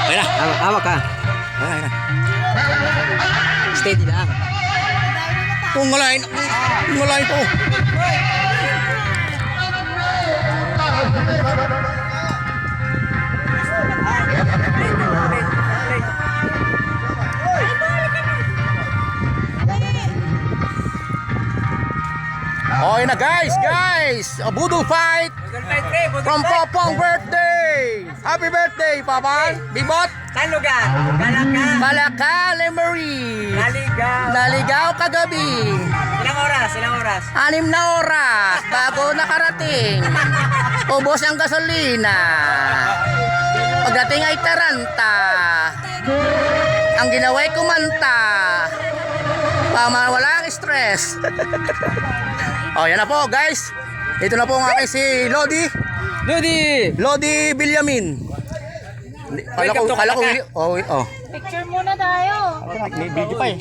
Okay na. Hawak ka. Okay na. Steady lang. Kung ngalain ko. Okay na guys, a budol fight from Popong birthday. Happy birthday, Papa. Bibot. Saan lugar? Balaka, Lemery. Naligaw kagabi. Ilang oras? 6 na oras bago nakarating. Ubos ang gasolina. Pagdating ay Taranta. Ang ginawa'y kumanta. Walang stress. Oh, yan na po guys. Ito na po ang aking si Lodi Bilyamin. Kala ko, Picture muna tayo. may video pa eh.